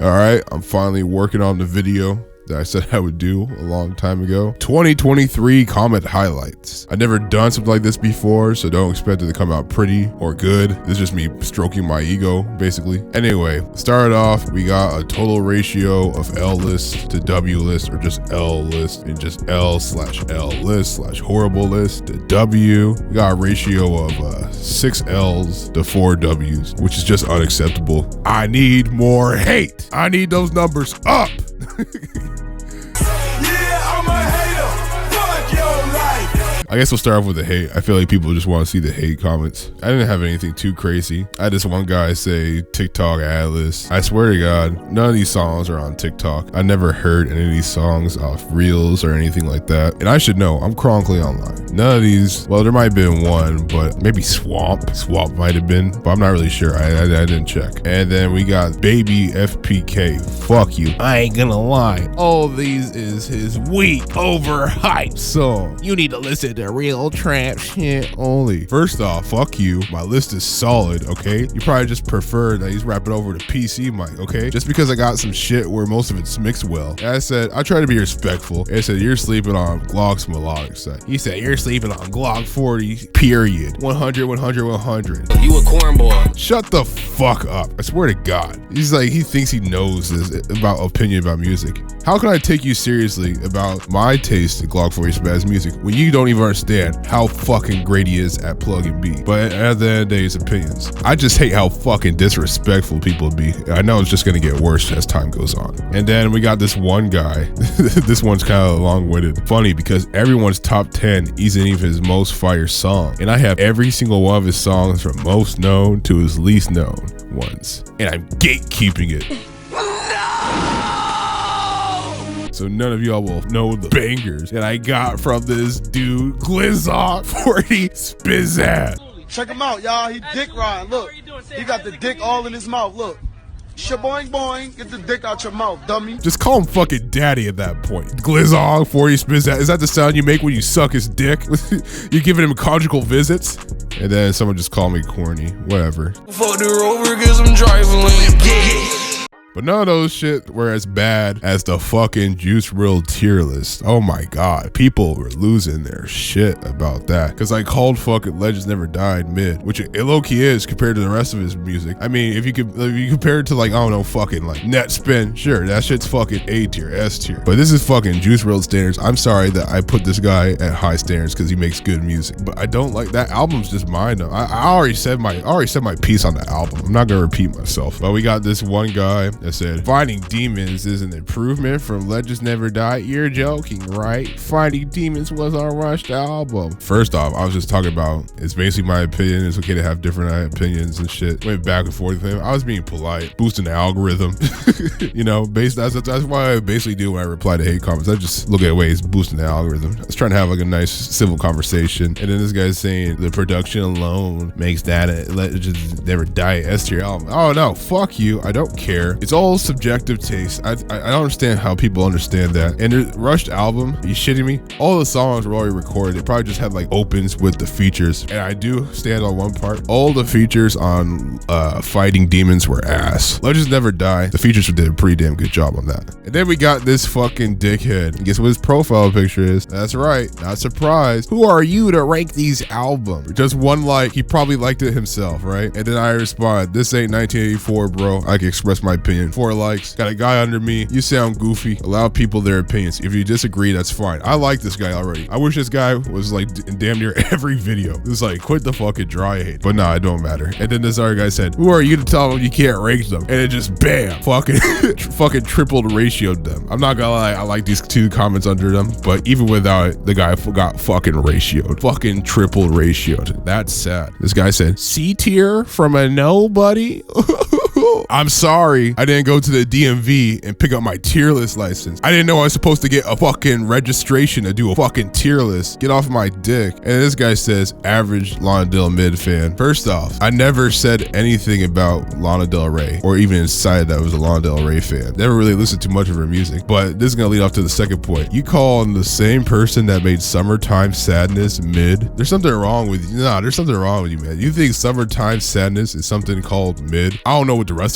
All right, I'm finally working on the video that I said I would do a long time ago. 2023 comment highlights. I've never done something like this before, so don't expect it to come out pretty or good. This is just me stroking my ego, basically. Anyway, started off, we got a total ratio of L list to W list, or just L list, and just L/L list/horrible list to W. We got a ratio of 6 L's to 4 W's, which is just unacceptable. I need more hate. I need those numbers up. I guess we'll start off with the hate. I feel like people just want to see the hate comments. I didn't have anything too crazy. I had this one guy say TikTok ad list. I swear to God, none of these songs are on TikTok. I never heard any of these songs off Reels or anything like that. And I should know, I'm chronically online. None of these, well, there might have been one, but maybe Swamp. Swamp might have been, but I'm not really sure. I didn't check. And then we got Baby FPK. Fuck you. I ain't gonna lie. All these is his weak, overhyped song. You need to listen to real trap shit only. First off, fuck you. My list is solid, okay? You probably just prefer that he's rapping over the PC mic, okay? Just because I got some shit where most of it's mixed well. And I said, I try to be respectful. And I said, you're sleeping on Glock's melodic set. He said, you're sleeping on Glock 40, period. 100, 100, 100. You a cornball. Shut the fuck up. I swear to God. He's like, he thinks he knows this about opinion about music. How can I take you seriously about my taste in Glock 40 spaz music when you don't even understand how fucking great he is at plugging beat? But at the end of the day, it's opinions. I just hate how fucking disrespectful people be. I know it's just gonna get worse as time goes on. And then we got this one guy. This one's kind of long-winded. Funny because everyone's top 10 isn't even his most fire song. And I have every single one of his songs from most known to his least known ones. And I'm gatekeeping it. So none of y'all will know the bangers that I got from this dude, Glizzard 40 Spizzazz. Check him out, y'all. He dick riding. Look, he got the dick all in his mouth. Look. Shaboing boing, get the dick out your mouth, dummy. Just call him fucking daddy at that point. Glizzard 40 Spizzazz. Is that the sound you make when you suck his dick? You giving him conjugal visits? And then someone just called me corny. Whatever. Fuck the Rover, cause I'm driving like gay. But none of those shit were as bad as the fucking Juice WRLD tier list. Oh my God. People were losing their shit about that. Because I called fucking Legends Never Died mid, which it low-key is compared to the rest of his music. I mean, if you compare it to like, I don't know, fucking like Net Spin, sure, that shit's fucking A tier, S tier. But this is fucking Juice WRLD standards. I'm sorry that I put this guy at high standards because he makes good music. But I don't like, that album's just mine though. I already said my piece on the album. I'm not gonna repeat myself. But we got this one guy that said, Finding Demons is an improvement from Legends Never Die. You're joking, right? Finding Demons was our rushed album. First off, I was just talking about, it's basically my opinion. It's okay to have different opinions and shit. Went back and forth with him. I was being polite, boosting the algorithm. You know, that's why I basically do when I reply to hate comments. I just look at ways boosting the algorithm. I was trying to have like a nice civil conversation. And then this guy's saying the production alone makes that a Legends Never Die S tier album. Oh no, fuck you. I don't care. It's all subjective taste. I don't understand how people understand that. And the rushed album, are you shitting me? All the songs were already recorded. They probably just had like opens with the features. And I do stand on one part. All the features on Fighting Demons were ass. Legends Never Die, the features did a pretty damn good job on that. And then we got this fucking dickhead. And guess what his profile picture is? That's right, not surprised. Who are you to rank these albums? Just one like, he probably liked it himself, right? And then I respond, this ain't 1984, bro. I can express my opinion. 4 likes. Got a guy under me. You sound goofy. Allow people their opinions. If you disagree, that's fine. I like this guy already. I wish this guy was like in damn near every video. It's like, quit the fucking dry hate. But nah, it don't matter. And then this other guy said, who are you to tell them you can't rank them? And it just bam, fucking tripled ratioed them. I'm not gonna lie, I like these 2 comments under them, but even without it, the guy got fucking ratioed. Fucking triple ratioed. That's sad. This guy said, C tier from a nobody? I'm sorry, I didn't go to the DMV and pick up my tier list license. I didn't know I was supposed to get a fucking registration to do a fucking tier list. Get off my dick. And this guy says, average Lana Del Mid fan. First off, I never said anything about Lana Del Rey or even decided that I was a Lana Del Rey fan. Never really listened to much of her music, but this is gonna lead off to the second point. You calling the same person that made Summertime Sadness mid? There's something wrong with you. Nah, there's something wrong with you, man. You think Summertime Sadness is something called mid? I don't know what the rest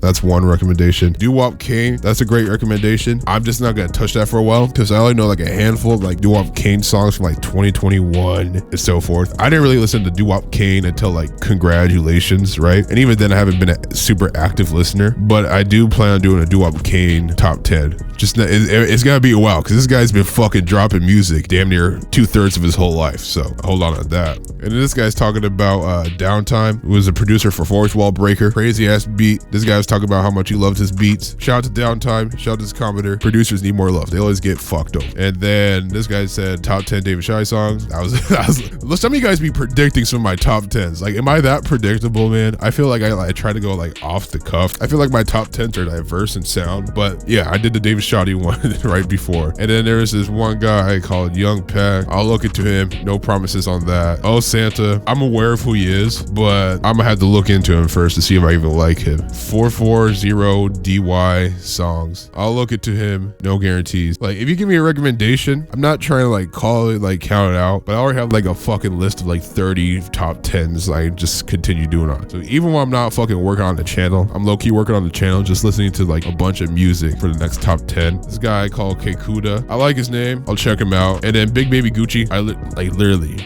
That's one recommendation. Doo-Wop Kane, that's a great recommendation. I'm just not gonna touch that for a while because I only know like a handful of like Doo-Wop Kane songs from like 2021 and so forth. I didn't really listen to Doo-Wop Kane until like Congratulations, right? And even then I haven't been a super active listener, but I do plan on doing a Doo-Wop Kane top 10. It's gotta be a while because this guy's been fucking dropping music damn near 2/3 of his whole life. So hold on to that. And then this guy's talking about Downtime, who was a producer for Fourth Wall Breaker. Crazy ass beat. This guy was talking about how much he loved his beats. Shout out to Downtime. Shout out to his commenter. Producers need more love. They always get fucked up. And then this guy said top 10 David Shy songs. Some of you guys be predicting some of my top 10s. Like, am I that predictable, man? I feel like I try to go like off the cuff. I feel like my top 10s are diverse in sound, but yeah, I did the David Shoddy one right before. And then there's this one guy called Young Pack. I'll look into him. No promises on that. Oh Santa, I'm aware of who he is, but I'm gonna have to look into him first to see if I even like him. 440DY songs. I'll look into him. No guarantees. Like, if you give me a recommendation, I'm not trying to like call it, like count it out, but I already have like a fucking list of like 30 top 10s. I just continue doing on. So even when I'm not fucking working on the channel, I'm low-key working on the channel, just listening to like a bunch of music for the next top 10. This guy called Kekuda. I like his name. I'll check him out. And then Big Baby Gucci. I literally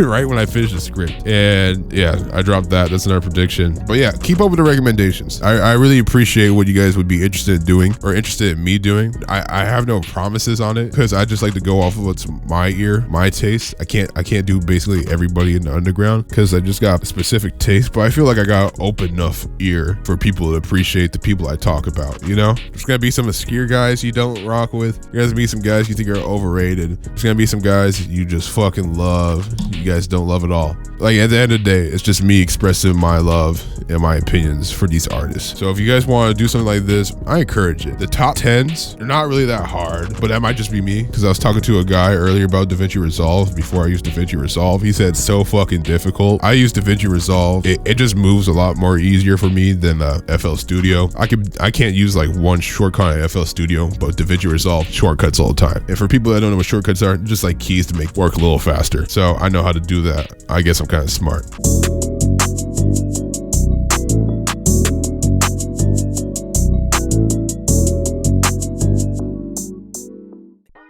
right when I finished the script. And yeah, I dropped that. That's another prediction. But yeah, keep up with the recommendations. I really appreciate what you guys would be interested in doing or interested in me doing. I have no promises on it because I just like to go off of what's my ear, my taste. I can't do basically everybody in the underground because I just got a specific taste, but I feel like I got open enough ear for people to appreciate the people I talk about, you know? There's gonna be some obscure guys you don't rock with. There's gonna be some guys you think are overrated. There's gonna be some guys you just fucking love. You guys don't love at all. Like, at the end of the day, it's just me expressing my love and my opinions for these artists. So if you guys want to do something like this, I encourage it. The top 10s, they're not really that hard, but that might just be me because I was talking to a guy earlier about DaVinci Resolve before I used DaVinci Resolve. He said it's so fucking difficult. I use DaVinci Resolve. It just moves a lot more easier for me than FL Studio. I can't use like one shortcut in FL Studio, but DaVinci Resolve shortcuts all the time. And for people that don't know what shortcuts are, just like keys to make work a little faster. So I know how to do that. I guess I'm kind of smart.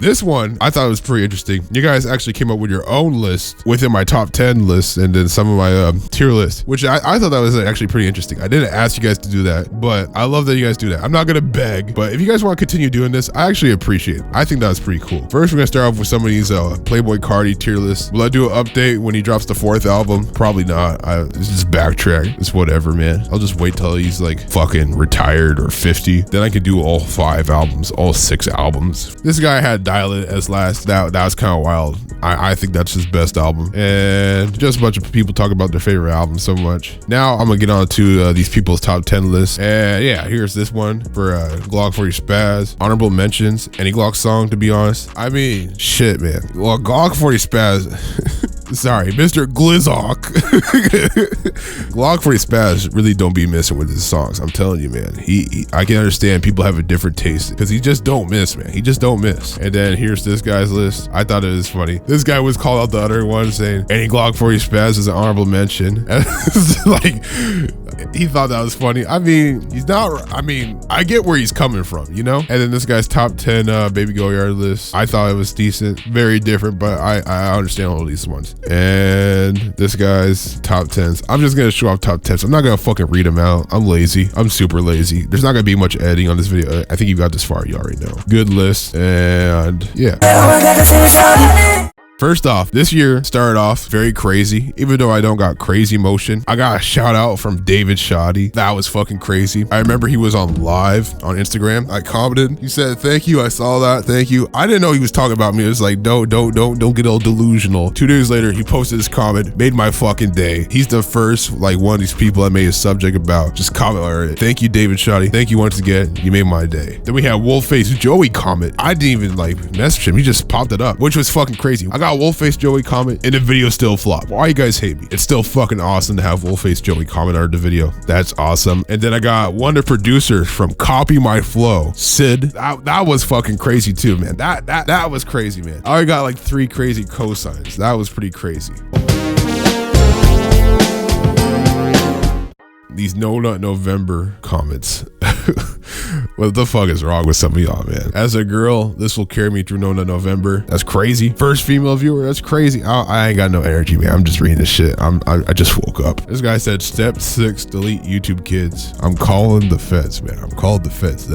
This one, I thought it was pretty interesting. You guys actually came up with your own list within my top 10 list and then some of my tier list, which I thought that was actually pretty interesting. I didn't ask you guys to do that, but I love that you guys do that. I'm not gonna beg, but if you guys want to continue doing this, I actually appreciate it. I think that was pretty cool. First, we're gonna start off with some of these Playboy Carti tier lists. Will I do an update when he drops the 4th album? Probably not. It's just backtrack. It's whatever, man. I'll just wait till he's like fucking retired or 50. Then I could do all 5 albums, all 6 albums. This guy had Dial It as last. That was kind of wild. I think that's his best album, and just a bunch of people talk about their favorite album so much. Now I'm gonna get on to these people's top 10 lists, and yeah, here's this one for Glock 40 Spaz. Honorable mentions, any Glock song, to be honest. I mean, shit, man. Well, Glock 40 Spaz. Sorry, Mr. Glizzock. Glock 40 Spaz really don't be missing with his songs. I'm telling you, man. I can understand people have a different taste because he just don't miss, man. He just don't miss. And then here's this guy's list. I thought it was funny. This guy was called out the other one saying any Glock 40 Spaz is an honorable mention. And like, he thought that was funny. I mean, he's not. I mean, I get where he's coming from, you know. And then this guy's top 10 Baby Go Yard list. I thought it was decent, very different, but I understand all these ones. And this guy's top 10s. I'm just gonna show off top 10s. I'm not gonna fucking read them out. I'm lazy. I'm super lazy. There's not gonna be much editing on this video. I think you got this far. You already know. Good list, and yeah. First off, this year started off very crazy. Even though I don't got crazy motion, I got a shout out from David Shoddy. That was fucking crazy. I remember he was on live on Instagram. I commented. He said, "Thank you. I saw that. Thank you." I didn't know he was talking about me. It was like, don't get all delusional. 2 days later, he posted this comment, made my fucking day. He's the first like one of these people I made a subject about. Just comment on it. Thank you, David Shoddy. Thank you once again. You made my day. Then we had Wolfface Joey comment. I didn't even like message him. He just popped it up, which was fucking crazy. I got Wolfface Joey comment and the video still flopped. Why you guys hate me? It's still fucking awesome to have Wolfface Joey comment on the video. That's awesome. And then I got one of the producers from Copy My Flow, Sid. That was fucking crazy too, man. That was crazy, man. I already got like 3 crazy cosigns. That was pretty crazy. these No Nut November comments. What the fuck is wrong with some of y'all, man? As a girl, this will carry me through No Nut November. That's crazy. First female viewer, that's crazy. I ain't got no energy, man. I'm just reading this shit. I just woke up. This guy said, step 6, delete YouTube kids. I'm calling the feds, man. I'm calling the feds.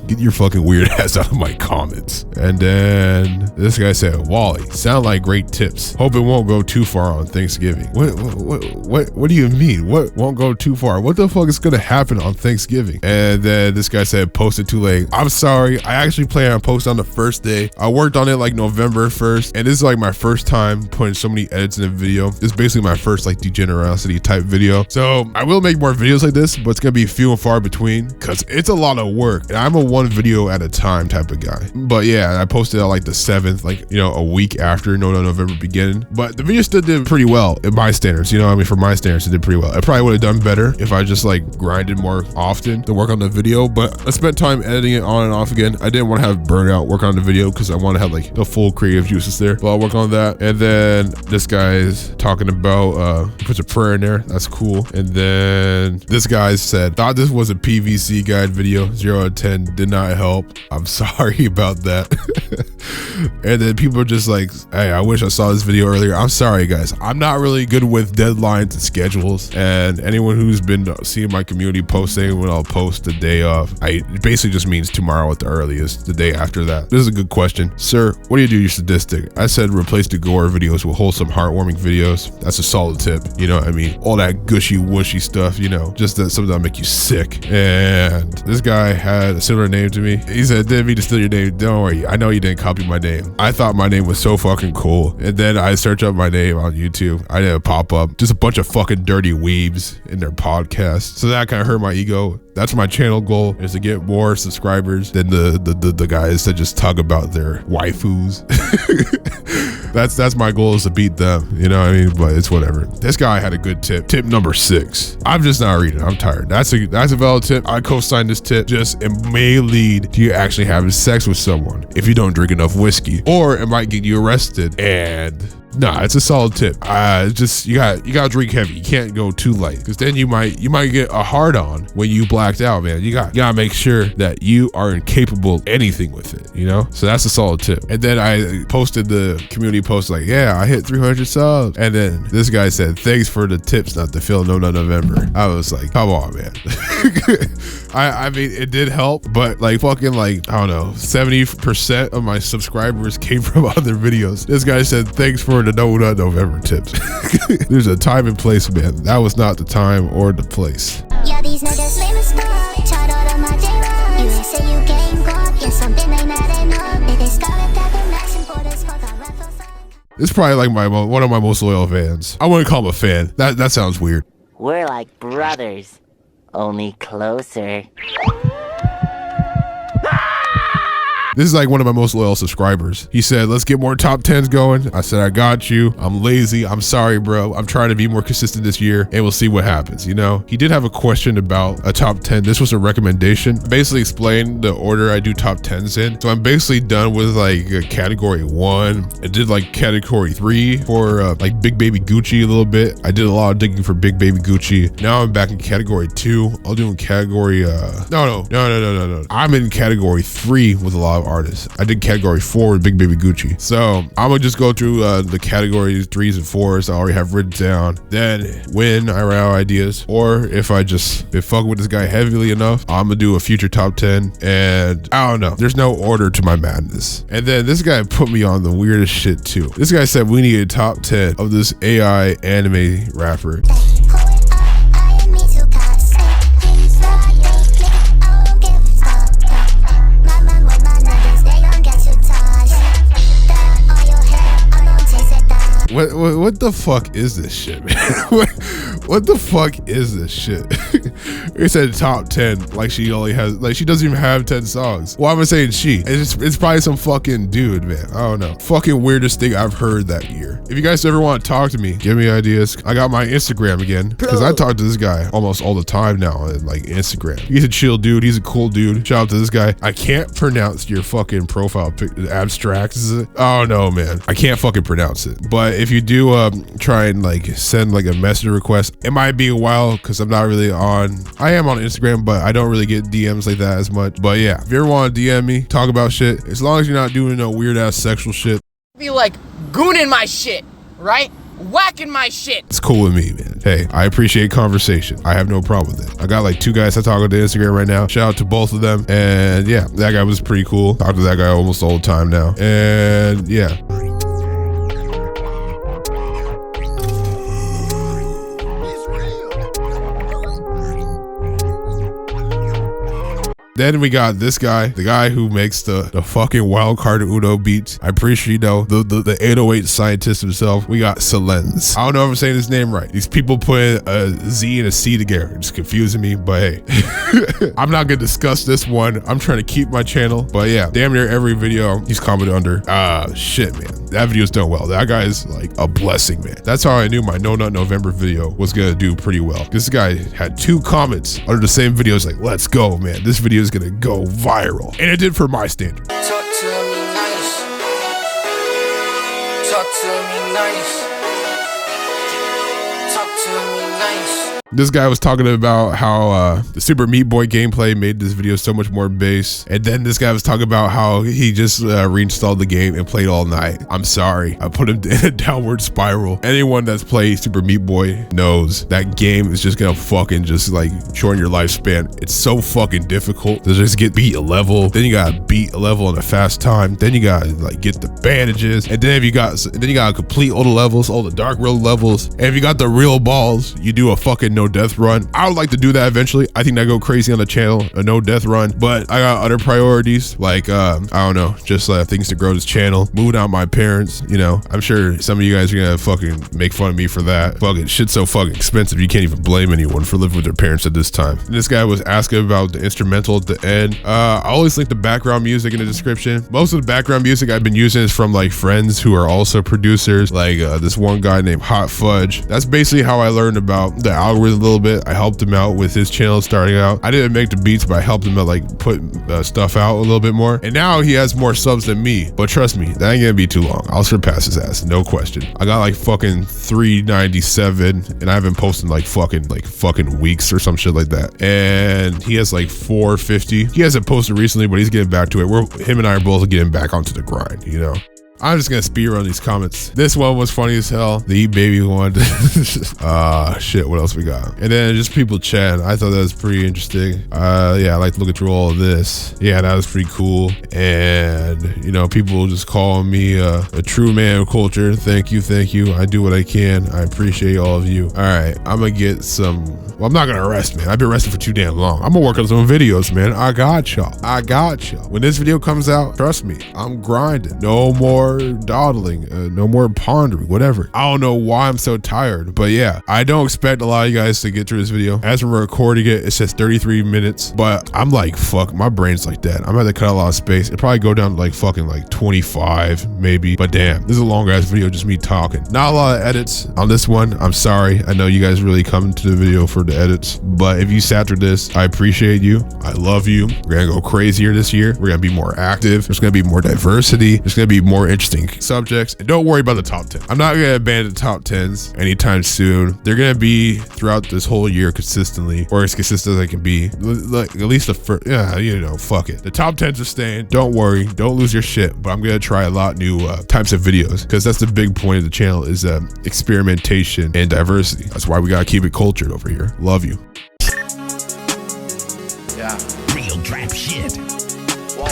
Get your fucking weird ass out of my comments. And then this guy said, Wally, sound like great tips. Hope it won't go too far on Thanksgiving. What do you mean? What won't go too far? What the fuck is gonna happen on Thanksgiving? And then this guy said, posted too late. I'm sorry. I actually plan on posting on the first day. I worked on it like November 1st, and this is like my first time putting so many edits in a video. This is basically my first like degenerosity type video. So I will make more videos like this, but it's gonna be few and far between because it's a lot of work. And I'm a one video at a time type of guy. But yeah, I posted on like the 7th, like, you know, a week after No Nut November beginning. But the video still did pretty well in my standards. You know what I mean? For my standards, it did pretty well. I probably would have done better if I just like grinded more often to work on the video, but I spent time editing it on and off again. I didn't want to have burnout work on the video because I want to have like the full creative juices there. But I'll work on that. And then this guy's talking about puts a prayer in there. That's cool. And then this guy said, thought this was a PVC guide video. 0 out of 10 did not help. I'm sorry about that. And then people are just like, hey, I wish I saw this video earlier. I'm sorry, guys. I'm not really good with deadlines and schedules. And anyone who's been seeing my community post saying when I'll post the day of, it basically just means tomorrow at the earliest, the day after that. This is a good question. Sir, what do you do? You're sadistic. I said replace the gore videos with wholesome, heartwarming videos. That's a solid tip. You know what I mean? All that gushy, wushy stuff, you know, just something that'll make you sick. And this guy had a similar name to me. He said, didn't mean to steal your name. Don't worry. I know you didn't copy my name. I thought my name was so fucking cool. And then I search up my name on YouTube. I didn't pop up. Just a bunch of fucking dirty weebs in their podcast. So that kind of hurt my ego. That's my channel goal, is to get more subscribers than the guys that just talk about their waifus. That's my goal, is to beat them. You know what I mean? But it's whatever. This guy had a good tip. Tip number 6. I'm just not reading. I'm tired. That's a valid tip. I co-signed this tip. Just it may lead to you actually having sex with someone if you don't drink enough whiskey, or it might get you arrested. And nah, it's a solid tip. Just you gotta drink heavy. You can't go too light, because then you might get a hard on when you blacked out, man. You gotta make sure that you are incapable of anything with it, you know? So that's a solid tip. And then I posted the community post like, yeah, I hit 300 subs. And then this guy said, thanks for the tips not to fail No Nut November. I was like, come on, man. I mean, it did help, but like fucking like, I don't know, 70% of my subscribers came from other videos. This guy said, thanks for the No Nut November tips. There's a time and place, man. That was not the time or the place. Yeah, these niggas famous stuff. Tried all of my J-Rock. You ain't say you can't go up. Yeah, something ain't not enough. They scarlet that the matching borders for the raffle. It's probably like one of my most loyal fans. I wouldn't call him a fan. That sounds weird. We're like brothers, only closer. This is like one of my most loyal subscribers. He said, let's get more top 10s going. I said, I got you. I'm lazy. I'm sorry, bro. I'm trying to be more consistent this year, and we'll see what happens, you know? He did have a question about a top 10. This was a recommendation. Basically explained the order I do top 10s in. So I'm basically done with like category 1. I did like category 3 for like Big Baby Gucci a little bit. I did a lot of digging for Big Baby Gucci. Now I'm back in category 2. I'll do in category, no. I'm in category 3 with a lot of artists. I did category 4 with Big Baby Gucci. So I'm gonna just go through the categories 3s and 4s I already have written down. Then when I run out of ideas, or if I just been fucking with this guy heavily enough, I'm gonna do a future top 10. And I don't know, there's no order to my madness. And then this guy put me on the weirdest shit too. This guy said we need a top 10 of this AI anime rapper. What the fuck is this shit, man? What the fuck is this shit? He said top 10, like she only has, like she doesn't even have 10 songs. Well, I'm saying she. It's probably some fucking dude, man. I don't know. Fucking weirdest thing I've heard that year. If you guys ever want to talk to me, give me ideas. I got my Instagram again, because I talk to this guy almost all the time now on like Instagram. He's a chill dude. He's a cool dude. Shout out to this guy. I can't pronounce your fucking profile pic. Abstracz. Oh no, man. I can't fucking pronounce it. But if you do try and like send like a messenger request, it might be a while because I'm not really on and I am on Instagram, but I don't really get DMs like that as much. But yeah, if you ever want to DM me, talk about shit, as long as you're not doing no weird ass sexual shit. Be like gooning my shit, right? Whacking my shit. It's cool with me, man. Hey, I appreciate conversation. I have no problem with it. I got like 2 guys I talk on Instagram right now. Shout out to both of them. And yeah, that guy was pretty cool. Talk to that guy almost all the time now. And yeah. Then we got this guy, the guy who makes the fucking wild card Uno beats. I'm pretty sure you know, the 808 scientist himself. We got silenzc. I don't know if I'm saying his name right. These people put a Z and a C together. It's confusing me, but hey. I'm not gonna discuss this one. I'm trying to keep my channel. But yeah, damn near every video he's commented under. Shit, man. That video's done well. That guy is like a blessing, man. That's how I knew my No Nut November video was gonna do pretty well. This guy had 2 comments under the same video. It's like, let's go, man. This video is gonna go viral. And it did for my standard. Talk to me nice. Talk to me nice. Talk to me nice. This guy was talking about how the Super Meat Boy gameplay made this video so much more bass. And then this guy was talking about how he just reinstalled the game and played all night. I'm sorry. I put him in a downward spiral. Anyone that's played Super Meat Boy knows that game is just gonna fucking just like shorten your lifespan. It's so fucking difficult to just get beat a level. Then you gotta beat a level in a fast time. Then you gotta like get the bandages. And then if you gotta complete all the levels, all the Dark World levels. And if you got the real balls, you do a fucking no death run. I would like to do that eventually. I think I go crazy on the channel, a no death run, but I got other priorities, like I don't know, just things to grow this channel, moving out my parents, you know. I'm sure some of you guys are gonna fucking make fun of me for that. Fucking shit's so fucking expensive, you can't even blame anyone for living with their parents at this time. And this guy was asking about the instrumental at the end. I always link the background music in the description. Most of the background music I've been using is from like friends who are also producers, like this one guy named Hot Fudge. That's basically how I learned about the algorithm a little bit. I helped him out with his channel starting out. I didn't make the beats, but I helped him out, like put stuff out a little bit more. And now he has more subs than me. But trust me, that ain't gonna be too long. I'll surpass his ass, no question. I got like fucking 397, and I haven't posted like fucking weeks or some shit like that. And he has like 450. He hasn't posted recently, but he's getting back to it. Him and I are both getting back onto the grind, you know. I'm just gonna speed run these comments. This one was funny as hell. The Eat Baby one. Shit, what else we got? And then just people chatting. I thought that was pretty interesting. Yeah, I like to look through all of this. Yeah, that was pretty cool. And you know, people just calling me a true man of culture. Thank you. I do what I can. I appreciate all of you. All right, I'm gonna get some. Well, I'm not gonna rest, man. I've been resting for too damn long. I'm gonna work on some videos, man. I got y'all. When this video comes out, trust me, I'm grinding. No more dawdling, no more pondering, whatever. I don't know why I'm so tired, but yeah, I don't expect a lot of you guys to get through this video. As we're recording it, it says 33 minutes, but I'm like, fuck, my brain's like that. I'm gonna cut a lot of space. It'll probably go down to like fucking like 25 maybe, but damn, this is a long ass video, just me talking. Not a lot of edits on this one. I'm sorry. I know you guys really come to the video for the edits, but if you sat through this, I appreciate you. I love you. We're gonna go crazier this year. We're gonna be more active. There's gonna be more diversity. There's gonna be more interesting subjects. And don't worry about the top 10. I'm not gonna abandon the top 10s anytime soon. They're gonna be throughout this whole year consistently, or as consistent as they can be. Like at least the first, yeah, you know, fuck it. The top 10s are staying. Don't worry. Don't lose your shit. But I'm gonna try a lot new types of videos, because that's the big point of the channel, is experimentation and diversity. That's why we gotta keep it cultured over here. Love you. Yeah. Real trap shit. Whoa.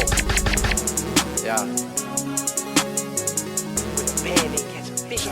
Yeah. With a band, they catch a fish.